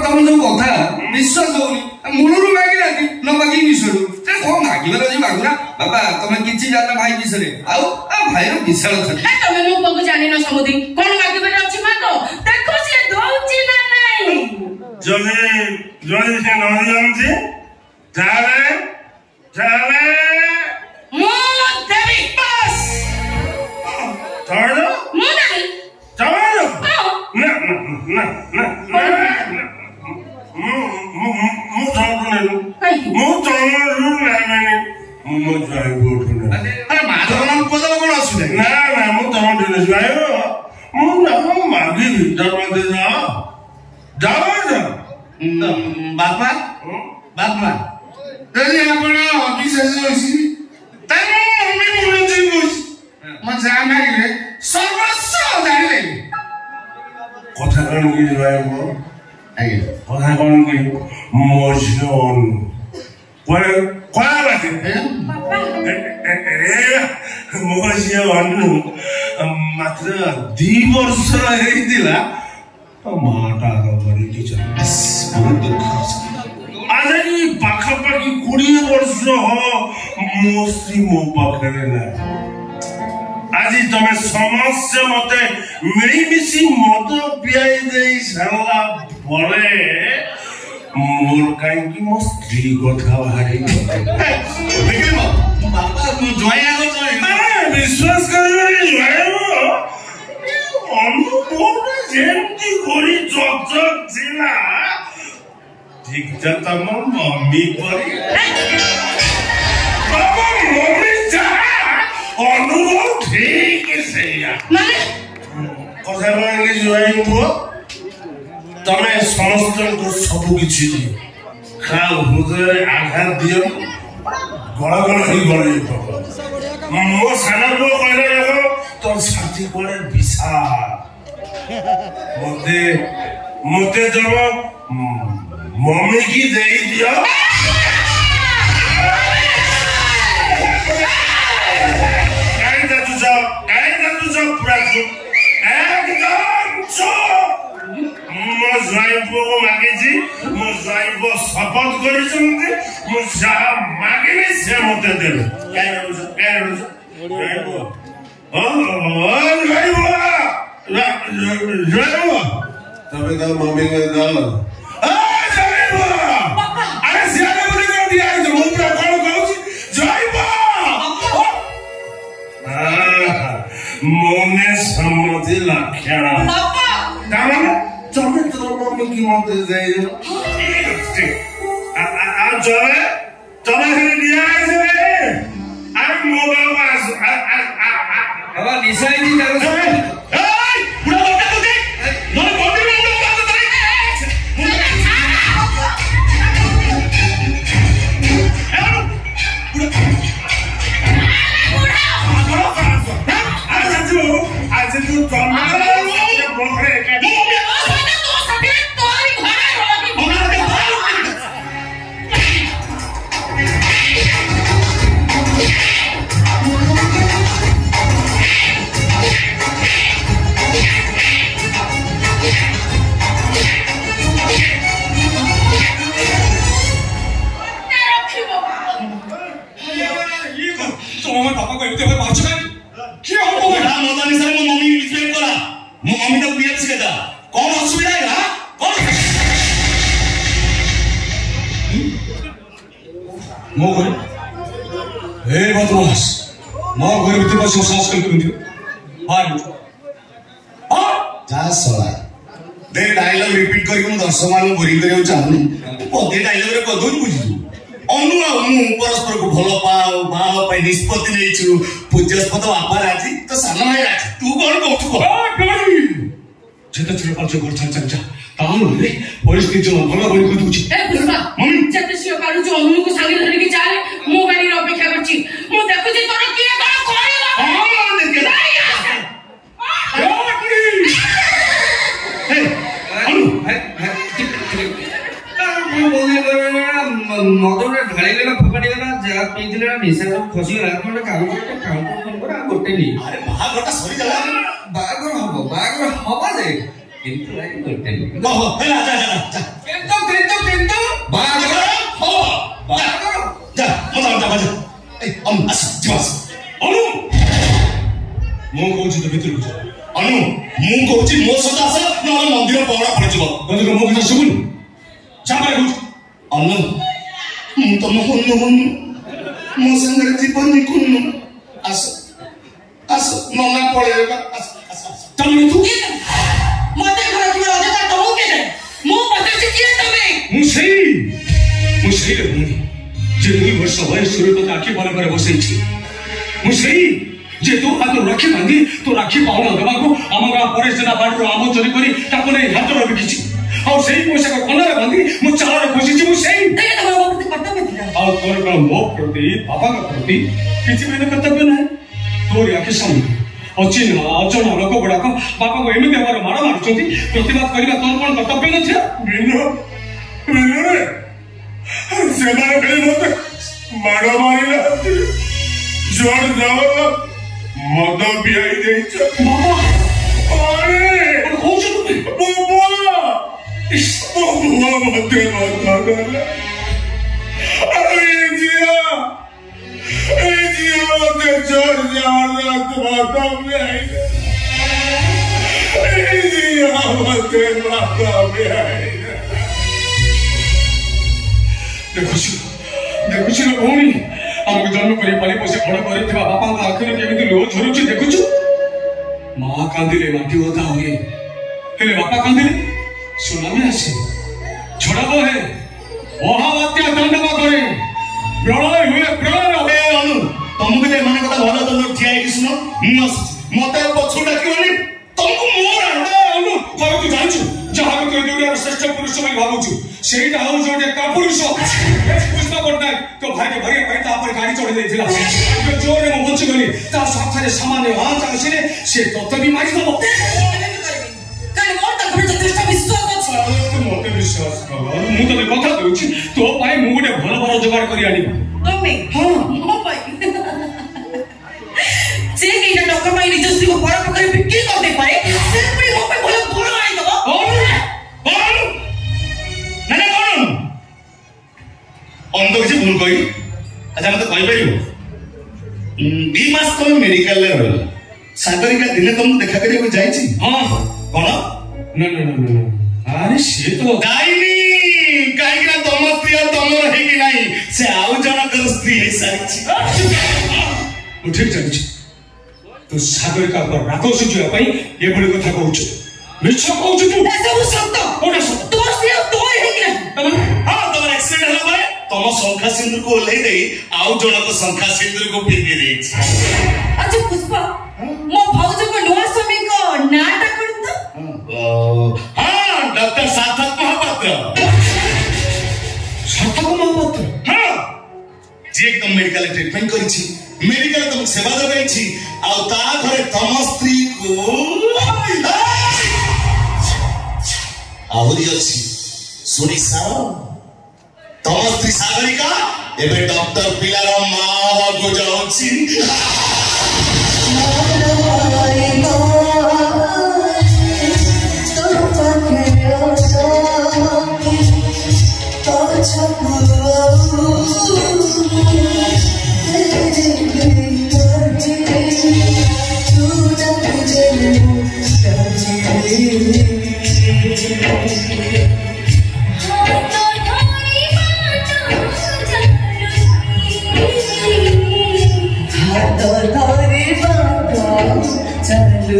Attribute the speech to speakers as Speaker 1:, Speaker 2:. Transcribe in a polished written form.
Speaker 1: तम जो कथा विश्वास होनी मूलरू मागिला न मागी विषय कौन मागिबार अछि मागुना बाबा तमे किछि जान भाई विषय आउ भाई रो विशाल छ
Speaker 2: तमे मो पग जानि न समुदी कोन मागिबार अछि मागो देखो से दोउची ना नै
Speaker 3: जने से न जानछि जाले
Speaker 2: मो देवी पास
Speaker 3: तारो
Speaker 2: मो देवी
Speaker 3: तारो ना কথা কন কি যাইবো আগে কথা কন কি মজনুন কয় বাকি বাবা মজনুন মাত্র 2 বর্ষ হইতিলা মাটা গরি টিচার বহুত দুঃখ আজই পাখাপাখি 20 বর্ষ মোস্তি মো পাখরে না আজি তুমি সমস্ত মতে মিলিমিশি মদ পিয়াই দেই সারা পরে মোর কাইকি মো স্ত্রী কথা ভারি দেখিল বাবা মু জয়া গো বিশ্বাস করিবে জয়াবো অনুভব যেমতি করি চক ছিলা ঠিক যা তম মম্মি পরি বাবা মম্মি যা অনুভব ঠিক আছে
Speaker 2: মানে
Speaker 3: কথা বলে জয়াবো तमे समस्त को सब किछि खाओ हृदय आघात दियो गळगळ होई गळे मो साना को कहले देखो तो साथी कोले विशाल मते जब मम्मी की देई दियो काई दा तुझा पूरा एकदम चुप मो जाइबो मागेजी मो जाइबो शपथ करिसंते मो जा मागेले से मते देले जाइबो जाइबो तबे दा मम्मी के दाल जाइबो अरे सियाने बोली कर दिया है मो पूरा कोन कहूची जाइबो मोने सम्मति लक्षण बाबा दाम तमे तो मम्मी की मते जाई आ जरे तमे हे दिया है आ मोबाइल पास बाबा निसाई जी करो ए पूरा बता दो दे नोने बॉडी में उड़ा बात करे आज तू डायलॉग रिपीट करके दर्शक मान बोरिंग करियो चाहूनी पदे डायलॉग रे कदो बुझिजु अनु आ मु परस्पर को भलो पाओ बाओ पे निष्पत्ति लेछु पूज्यस्पद बापा राजी तो साना भाई राजी तू कोन कहू को जेते थरे पांच घर चंचा तानु रे परिस्थिति जो भलो बोली को दुची
Speaker 2: ए पुष्पा मम्मी जेते सियो पारु जो अनु को संगे धरि के चाले मो गाड़ी रे अपेक्षा करची मो देखु जे तोर के कोन करला हां देख मदुरा ढाळीले ना फपाडी गला जा पीदिले ना निशा सब खसी गला कोन काम फोन कर गोटे नी अरे बाहागरटा सरी गला बाहागर हबो
Speaker 1: ବାହାଘର ହବ ଯେ କିନ୍ତୁ ଭାଇ ଗୋଟେ
Speaker 3: ଓହୋ ହେଲା ଯା ଯା ଯା
Speaker 1: କିନ୍ତୁ ବାହାଘର ହବ ବାହାଘର
Speaker 3: ଯା ମତ ବାଜା ଏ ଆସ ଯିବାସ ଅନୁ ମୁଁ କହୁଛି ତ ଭିତରକୁ ଯା ଅନୁ ମୁଁ କହୁଛି ମୋ ସହିତ ଆସ ନହେଲେ ମନ୍ଦିର ପହରା ପଡ଼ିଯିବ ମନ୍ଦିର ମୋ କଥା ଶୁଭୁନି ଚାପରେ କହୁଛି ଅନୁ ମୁଁ ତମ ହୁନୁ ହୁନୁ ମୋ ସାଙ୍ଗରେ ଜୀବନ କୁନୁ ଆସ ଆସ ନନା ପଳେଇବା ଆସ ଆସ ତମେ ତୁ
Speaker 2: ମତେ ଘର ଯିବା ଅଯଥା ତମକୁ କେତେ ମୁଁ ପଚାରୁଛି କିଏ ତମେ
Speaker 3: ମୁଁ ସେଇ ଭଉଣୀ ଯେ 2 ବର୍ଷ ବୟସରୁ ତୋତେ ଆଖି ଭଲ করে ବସେଇଛି ମୁଁ ସେଇ ଯେ ତୁ ହାତ ରାକ୍ଷୀ ବାନ୍ଧି ତୁ ରାକ୍ଷୀ ପାଉଣା ଦେବାକୁ ଆମ ଗାଁ ପରେଶ ଜେନା ବାଡ଼ିରୁ ଆମ୍ବ ଚୋରି କରି ତାକୁ ନେଇ ହାତରେ ରଖିଛି ଆଉ ସେଇ ପଇସାକୁ କନାରେ ବାନ୍ଧି ମୁଁ ଚାଳରେ ବସିଛି ମୁଁ ସେଇ ଆଉ ତୋର କ'ଣ ମୋ ପ୍ରତି ବାପାଙ୍କ ପ୍ରତି କିଛି ବି କର୍ତ୍ତବ୍ୟ ନାହିଁ ତୋରି ଆଖି ସାମ୍ନା ଅଚିହ୍ନା ଅଜଣା ଲୋକ ଗୁଡାକ ବାପାକୁ ଏମିତି ଭାବରେ ମାଡ଼ ମାରୁଛନ୍ତି ପ୍ରତିବାଦ କରିବା ତୋର କ'ଣ କର୍ତ୍ତବ୍ୟ ନଥିଲା ସେମାନେ ଖାଲି ମତେ ମାଡ଼ ମାରିନାହାନ୍ତି ଜୋର ଜବର ମଦ ପିଆଇ ଦେଇଛ ବାବା କହୁଛ ତୁମେ ମୋ ବୁଆ ମତେ ମଦ ଗଲା ଆଉ ଏ ଝିଅ ମତେ ଜୋର ଜବରଦସ୍ତ ମଦ ପିଆଇ ଏ ଝିଅ ମତେ ମଦ ପିଆଇ ଦେଖୁଛୁ ନା ଭଉଣୀ ଆମକୁ ଜନ୍ମ କରି ପାଳି ପୋଷି ବଡ଼ କରିଥିବା ବାପାଙ୍କ ଆଖିରୁ କେମିତି ଲୁହ ଝରୁଛି ଦେଖୁଛୁ ମା କାନ୍ଦିଲେ ମାଟି ଓଦା ହୁଏ ହେଲେ ବାପା କାନ୍ଦିଲେ ସୁନାମି ଆସେ ଝଡ଼ ବହେ ମହାବାତ୍ୟା ତାଣ୍ଡବ କରେ ପ୍ରଳୟ ହୁଏ ପ୍ରଳୟ ହୁଏ ଅନୁ ତମକୁ ଯେ ଏମାନେ କଥା ଭଲ ତମ ଠିଆ ହେଇକି ଶୁଣ ମୁଁ ଆସୁଛି ମତେ ପଛକୁ ଡାକିବନି ତମକୁ ମୋର ଅନୁ କହିବୁ ତୁ ଜାଣିଛୁ ଯାହାକୁ ତୁ ଦୁନିଆର ଶ୍ରେଷ୍ଠ ପୁରୁଷ ବୋଲି ଭାବୁଛୁ ସେଇଟା ହଉଛି ଗୋଟେ କାପୁରୁଷ କୃଷ୍ଣ ପଟ୍ଟନାୟକ ତୋ ଭାଇকে ଭରିବା ପାଇଁ ତାପରେ ଗାଡ଼ି ଚଢ଼େଇ ଦେଇଥିଲା ଜୋରରେ ମୁଁ ବଞ୍ଚିଗଲି ତା ସାଥରେ ସାମାନ୍ୟ ଆଞ୍ଚ ଆସିଲେ ସେ ତତେ ବି ମାରିଦେବ ମତେ ବିଶ୍ୱାସ କର ମୁଁ ତତେ କଥା ଦଉଛି ତୋ ପାଇଁ ମୁଁ ଗୋଟେ ଭଲ ଭଲ ଯୋଗାଡ଼ କରି ଆଣିବି
Speaker 2: ସେ କେଇଟା ଟଙ୍କା ପାଇଁ ନିଜ ସ୍ତ୍ରୀକୁ ବଡ଼ ପ୍ରକାରେ ବିକ୍ରି କରିଦେଇପାରେ ସେ ପୁଣି ମୋ ପାଇଁ ଭଲ ଭଲ ଆଣିଦେବ
Speaker 3: ଅନ୍ତ କିଛି ଭୁଲ କହି ଆଚ୍ଛା ମତେ କହିପାରିବ 2 ମାସ ତମେ ମେଡିକାଲରେ ରହିଲ ସାଗରିକା ଦିନେ ତମକୁ ଦେଖା କରିବାକୁ ଯାଇଛି ହଁ କଣ ଆରେ ସିଏ ତ ଯାଇନି କାହିଁକି ନା ତମ ସ୍ତ୍ରୀ ଆଉ ତମର ହେଇକି ନାହିଁ ସେ ଆଉ ଜଣଙ୍କର ସ୍ତ୍ରୀ ହେଇସାରିଛି ମୁଁ ଠିକ ଜାଣିଛି ତୁ ସାଗରିକା ରାଗ ଶୁଝିବା ପାଇଁ ଏଭଳି କଥା କହୁଛୁ ମିଛ କହୁଛୁ ତୁ
Speaker 2: ଏସବୁ ସତ
Speaker 3: କୋଉଟା ସତ
Speaker 2: ତୋ ସ୍ତ୍ରୀ ଆଉ ତୋର ହେଇକି ନାହିଁ
Speaker 3: ହଁ ତମର ଆକ୍ସିଡେଣ୍ଟ ହେଲା ପରେ ତମ ଶଙ୍ଖା ସିନ୍ଦୁରକୁ ଓହ୍ଲେଇ ଦେଇ ଆଉ ଜଣକ ଶଙ୍ଖା ସିନ୍ଦୁରକୁ ପିନ୍ଧି ଦେଇଛି
Speaker 2: ଆଚ୍ଛା ପୁଷ୍ପା ମୋ ଭାଉଜଙ୍କ ନୂଆ ସ୍ୱାମୀଙ୍କ ନାଁଟା କଣ ତ
Speaker 3: ହଁ ଡକ୍ଟର ସାର୍ଥକ ମହାପାତ୍ର ସାର୍ଥକ ମହାପାତ୍ର ହଁ ଯିଏ ତମ ମେଡିକାଲ ଟ୍ରିଟମେଣ୍ଟ କରିଛି ମେଡିକାଲ ତମକୁ ସେବା ଯୋଗାଇଛି ଆଉ ତା ଘରେ ତମ ସ୍ତ୍ରୀକୁ ଆହୁରି ଅଛି ଶୁଣି ସାର ତମ ସ୍ତ୍ରୀ ସାଗରିକା ଏବେ ଡକ୍ଟର ପିଲାର ମା ହବାକୁ ଯାଉଛି
Speaker 4: Chalu